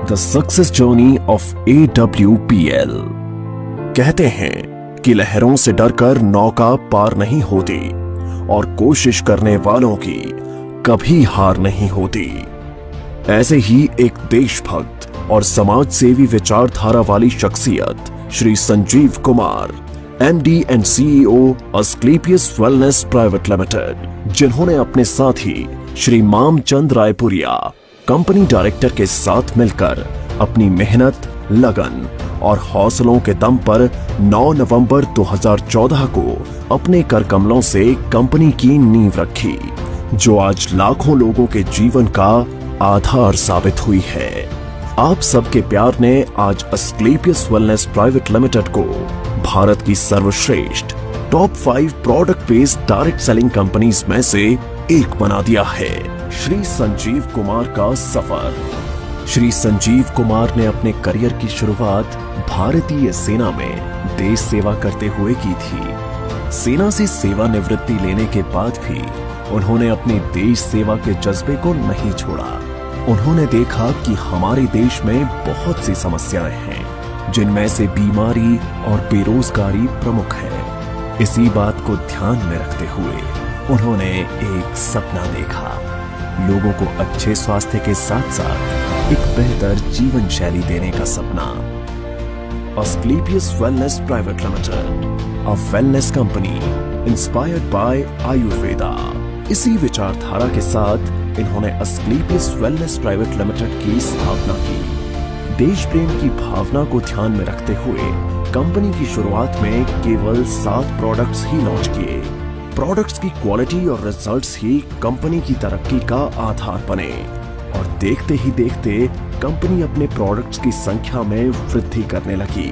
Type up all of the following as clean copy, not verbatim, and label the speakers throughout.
Speaker 1: The success journey of AWPL। कहते हैं कि लहरों से डरकर नौका पार नहीं होती और कोशिश करने वालों की कभी हार नहीं होती। ऐसे ही एक देशभक्त और समाज सेवी विचारधारा वाली शख्सियत Shri Sanjeev Kumar, MD and CEO Asclepius wellness private limited, जिन्होंने अपने साथी श्री मामचंद रायपुरिया कंपनी डायरेक्टर के साथ मिलकर अपनी मेहनत, लगन और हौसलों के दम पर 9 नवंबर 2014 को अपने कर कमलों से कंपनी की नींव रखी, जो आज लाखों लोगों के जीवन का आधार साबित हुई है। आप सबके प्यार ने आज अस्क्लेपियस वेलनेस प्राइवेट लिमिटेड को भारत की सर्वश्रेष्ठ top 5 product based direct selling companies में से एक बना दिया है। श्री संजीव कुमार का सफर। श्री संजीव कुमार ने अपने करियर की शुरुआत भारतीय सेना में देश सेवा करते हुए की थी। सेना से सेवानिवृत्ति लेने के बाद भी उन्होंने अपने देश सेवा के जज्बे को नहीं छोड़ा। उन्होंने देखा कि हमारे देश में बहुत सी समस्याएं हैं, जिनमें से बीमारी और बेरोजगारी प्रमुख है। इसी बात को ध्यान में रखते हुए उन्होंने एक सपना देखा, लोगों को अच्छे स्वास्थ्य के साथ साथ एक बेहतर जीवन शैली देने का सपना। Asclepius wellness private limited, a wellness company inspired by Ayurveda. इसी विचारधारा के साथ इन्होंने अस्क्लेपियस वेलनेस प्राइवेट लिमिटेड की स्थापना की। देश प्रेम की भावना को ध्यान में रखते हुए कंपनी की शुरुआत में केवल 7 प्रोडक्ट्स ही लॉन्च किए। प्रोडक्ट्स की क्वालिटी और रिजल्ट्स ही कंपनी की तरक्की का आधार बने और देखते ही देखते कंपनी अपने प्रोडक्ट्स की संख्या में वृद्धि करने लगी।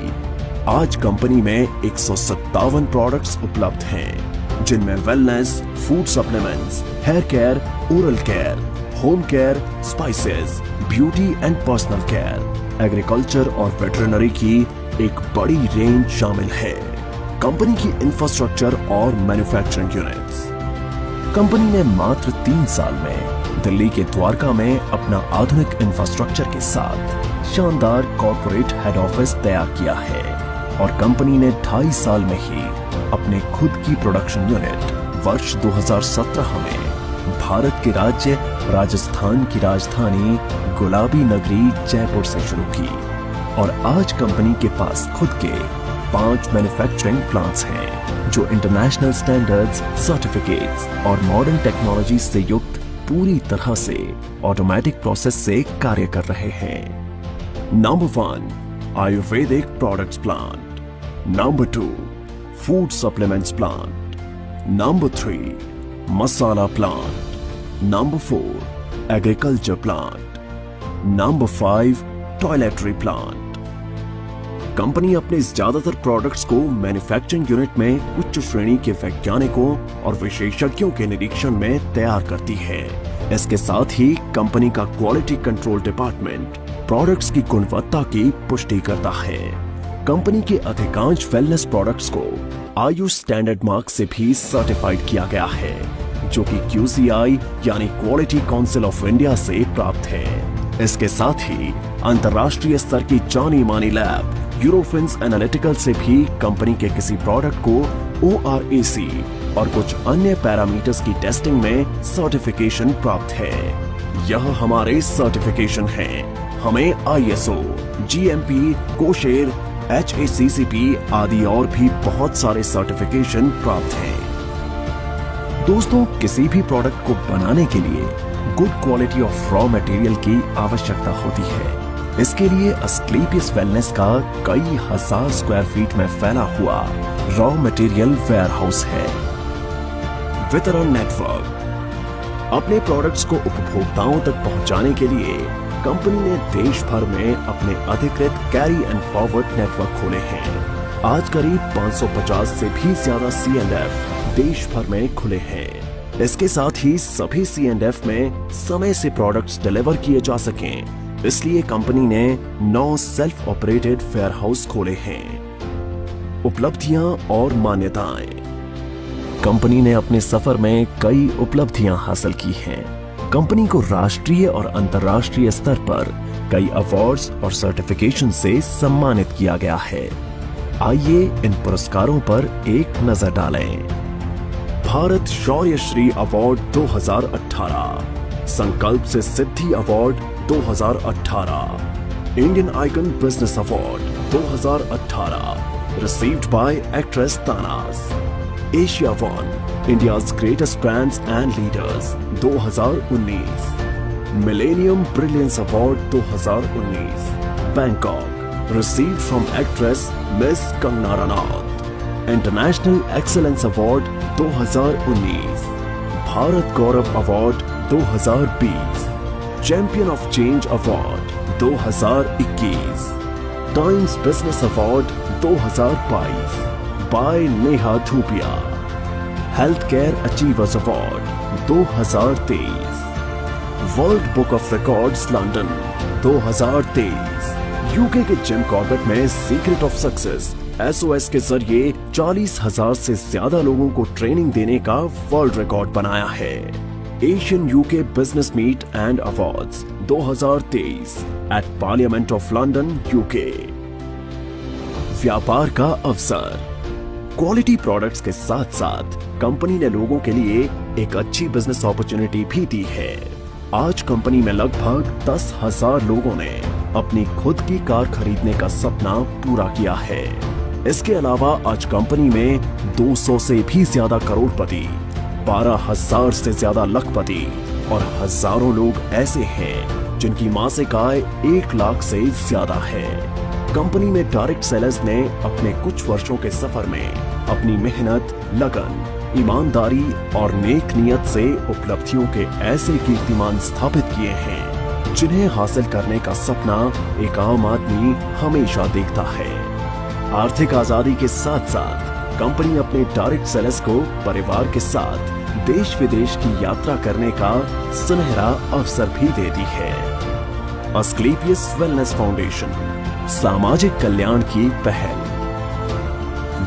Speaker 1: आज कंपनी में 157 प्रोडक्ट्स उपलब्ध हैं, जिनमें wellness, food supplements, hair care, oral care, home care, spices, beauty and personal care, agriculture और वेटरनरी की एक बड़ी रेंज शामिल है। कंपनी की इंफ्रास्ट्रक्चर और मैन्युफैक्चरिंग यूनिट्स। कंपनी ने मात्र 3 साल में दिल्ली के द्वारका में अपना आधुनिक इंफ्रास्ट्रक्चर के साथ शानदार कॉर्पोरेट हेड ऑफिस तैयार किया है और कंपनी ने 2.5 साल में ही अपने खुद की प्रोडक्शन यूनिट वर्ष 2017 में भारत के राज्य राजस्थान की राजधानी गुलाबी नगरी जयपुर से शुरू की और आज कंपनी के पास खुद के 5 मैन्युफैक्चरिंग प्लांट्स हैं, जो इंटरनेशनल स्टैंडर्ड्स, सर्टिफिकेट्स और मॉडर्न टेक्नोलॉजी से युक्त पूरी तरह से ऑटोमेटिक प्रोसेस से कार्य कर रहे हैं। Number 1, Ayurvedic products plant. Number 2, food supplements plant. Number 3, masala plant. Number 4, agriculture plant. Number 5, toiletry plant. Company अपने ज्यादातर प्रोडक्ट्स को मैन्युफैक्चरिंग यूनिट में उच्च श्रेणी के वैज्ञानिकों और विशेषज्ञों के निरीक्षण में तैयार करती है। इसके साथ ही कंपनी का क्वालिटी कंट्रोल डिपार्टमेंट प्रोडक्ट्स की गुणवत्ता की पुष्टि करता है। कंपनी के अधिकांश वेलनेस प्रोडक्ट्स को आयुष स्टैंडर्ड मार्क से भी सर्टिफाइड किया गया है, जो कि QCI यानी क्वालिटी काउंसिल ऑफ इंडिया से प्राप्त है। इसके साथ ही अंतर्राष्ट्रीय स्तर की जानी मानी लैब यूरोफिन्स एनालिटिकल से भी कंपनी के किसी प्रोडक्ट को ORAC और कुछ अन्य पैरामीटर्स की टेस्टिंग में सर्टिफिकेशन प्राप्त है। यह हमारे सर्टिफिकेशन हैं। हमें ISO, GMP, कोशेर, HACCP आदि और भी बहुत सारे सर्टिफिकेशन प्राप्त हैं। दोस्तों, किसी भी प्रोडक्ट को बनाने के लिए good quality of raw material की आवश्यकता होती है। इसके लिए अस्क्लेपियस वेलनेस का कई हजार स्क्वायर फीट में फैला हुआ रॉ मटेरियल वेयरहाउस है। वितरण नेटवर्क। अपने प्रोडक्ट्स को उपभोक्ताओं तक पहुंचाने के लिए कंपनी ने देश भर में अपने अधिकृत कैरी एंड फॉरवर्ड नेटवर्क खोले हैं। आज करीब 550 से भी ज्यादा C&F देश भर में खुले हैं। इसके साथ ही सभी C&F में समय से प्रोडक्ट्स डिलीवर किए जा सकें, इसलिए कंपनी ने 9 सेल्फ ऑपरेटेड वेयरहाउस खोले हैं। उपलब्धियां और मान्यताएं। कंपनी ने अपने सफर में कई उपलब्धियां हासिल की हैं। कंपनी को राष्ट्रीय और अंतर्राष्ट्रीय स्तर पर कई अवार्ड्स और सर्टिफिकेशन से सम्मानित किया गया है। आइए इन पुरस्कारों पर एक नजर डालें। भारत शौर्य Shri award 2018, Sankalp Se Siddhi award 2018, Indian icon business award 2018 received by actress Tanaaz, Asia one India's greatest brands and leaders 2019, millennium brilliance award 2019 Bangkok received from actress miss Kangana Ranaut, international excellence award 2019, Bharat Gaurav award 2020, champion of change award 2021, Times business award 2022 by Neha Dhupia, health care achievers award 2023, world book of records London 2023, UK के Jim Corbett में secret of success SOS के जरिए 40,000 से ज्यादा लोगों को training देने का वर्ल्ड रिकॉर्ड बनाया है। Asian UK business meet and awards 2023 at parliament of London UK. व्यापार का अवसर, क्वालिटी प्रोडक्ट्स के साथ साथ कंपनी ने लोगों के लिए एक अच्छी बिजनेस अपॉर्चुनिटी भी दी है। आज कंपनी में लगभग 10,000 लोगों ने अपनी खुद की कार खरीदने का सपना पूरा किया है। इसके अलावा आज कंपनी में 200 से भी ज्यादा करोड़पति, 12,000 से ज्यादा लखपति और हजारों लोग ऐसे हैं जिनकी मासिक आय 1 लाख से ज्यादा है। कंपनी में डायरेक्ट सेलर्स ने अपने कुछ वर्षों के सफर में अपनी मेहनत, लगन, ईमानदारी और नेक नियत से उपलब्धियों के ऐसे कीर्तिमान स्थापित किए हैं जिन्हें हासिल करने का सपना एक आम आदमी हमेशा देखता है। आर्थिक आजादी के साथ साथ कंपनी अपने डायरेक्ट सेलर्स को परिवार के साथ देश विदेश की यात्रा करने का सुनहरा अवसर भी देती है। अस्क्लेपियस वेलनेस फाउंडेशन, सामाजिक कल्याण की पहल।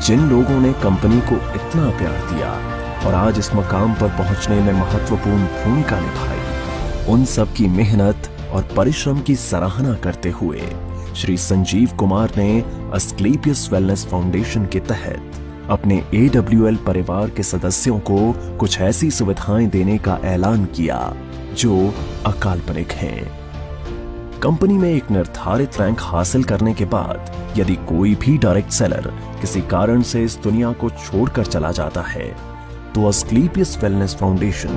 Speaker 1: जिन लोगों ने कंपनी को इतना प्यार दिया और आज इस मकाम पर पहुंचने में महत्वपूर्ण भूमिका निभाई, उन सब की मेहनत और परिश्रम की सराहना करते हुए श्री संजीव कुमार ने अस्क्लेपियस वेलनेस फाउंडेशन के तहत अपने AWL परिवार के सदस्यों को कुछ ऐसी सुविधाएं देने का ऐलान किया जो अकाल्पनिक हैं। कंपनी में एक निर्धारित रैंक हासिल करने के बाद यदि कोई भी डायरेक्ट सेलर किसी कारण से इस दुनिया को छोड़कर चला जाता है तो अस्क्लेपियस वेलनेस फाउंडेशन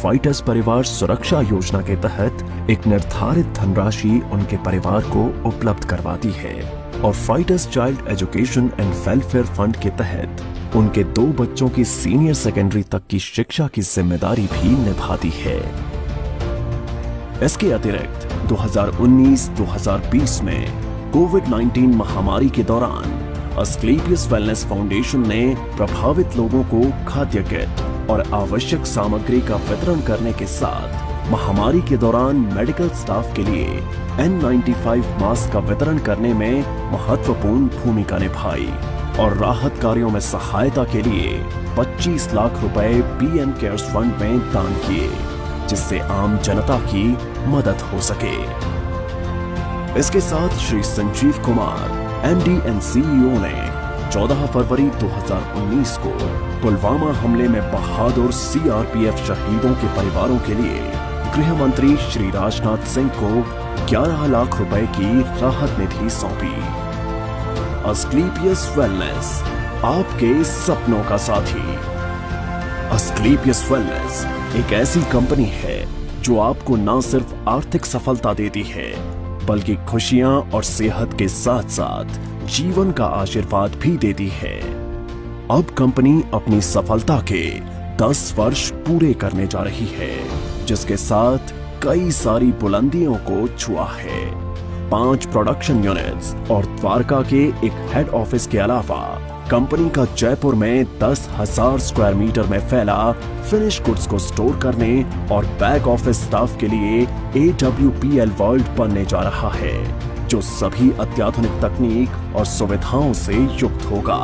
Speaker 1: फाइटर्स परिवार सुरक्षा योजना के तहत एक निर्धारित धनराशि उनके परिवार को उपलब्ध करवाती है और fighters child education and welfare fund के तहत उनके 2 बच्चों की सीनियर सेकेंडरी तक की शिक्षा की जिम्मेदारी भी निभाती है। इसके अतिरिक्त 2019-2020 में कोविड-19 महामारी के दौरान अस्क्लेपियस वेलनेस फाउंडेशन ने प्रभावित लोगों को खाद्य किट और आवश्यक सामग्री का वितरण करने के साथ महामारी के दौरान मेडिकल स्टाफ के लिए N95 मास्क का वितरण करने में महत्वपूर्ण भूमिका निभाई और राहत कार्यों में सहायता के लिए 25 लाख रुपए PM केयर्स फंड में दान किए जिससे आम जनता की मदद हो सके। इसके साथ Shri Sanjeev Kumar MD and CEO ने 14 फरवरी 2019 को पुलवामा हमले में बहादुर CRPF शहीदों के परिवारों के लिए गृह मंत्री श्री राजनाथ सिंह को 11 लाख रुपए की राहत निधि सौंपी। अस्क्लेपियस वेलनेस, आपके सपनों का साथी। अस्क्लेपियस वेलनेस एक ऐसी कंपनी है जो आपको न सिर्फ आर्थिक सफलता देती है बल्कि खुशियां और सेहत के साथ साथ जीवन का आशीर्वाद भी देती है। अब कंपनी अपनी सफलता के 10 वर्ष पूरे करने जा रही है जिसके साथ कई सारी बुलंदियों को छुआ है। 5 प्रोडक्शन यूनिट्स और द्वारका के एक हेड ऑफिस के अलावा कंपनी का जयपुर में 10,000 स्क्वायर मीटर में फैला फिनिश गुड्स को स्टोर करने और बैक ऑफिस स्टाफ के लिए AWPL वर्ल्ड बनने जा रहा है जो सभी अत्याधुनिक तकनीक और सुविधाओं से युक्त होगा।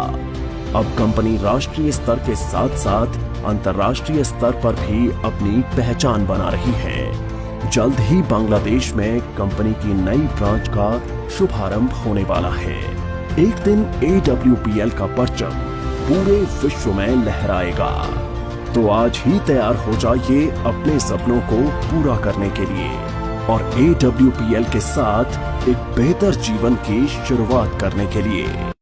Speaker 1: अब कंपनी राष्ट्रीय स्तर के साथ साथ अंतर्राष्ट्रीय स्तर पर भी अपनी पहचान बना रही है जल्द ही बांग्लादेश में कंपनी की नई ब्रांच का शुभारंभ होने वाला है। एक दिन AWPL का परचम पूरे विश्व में लहराएगा। तो आज ही तैयार हो जाइए अपने सपनों को पूरा करने के लिए और AWPL के साथ एक बेहतर जीवन की शुरुआत करने के लिए।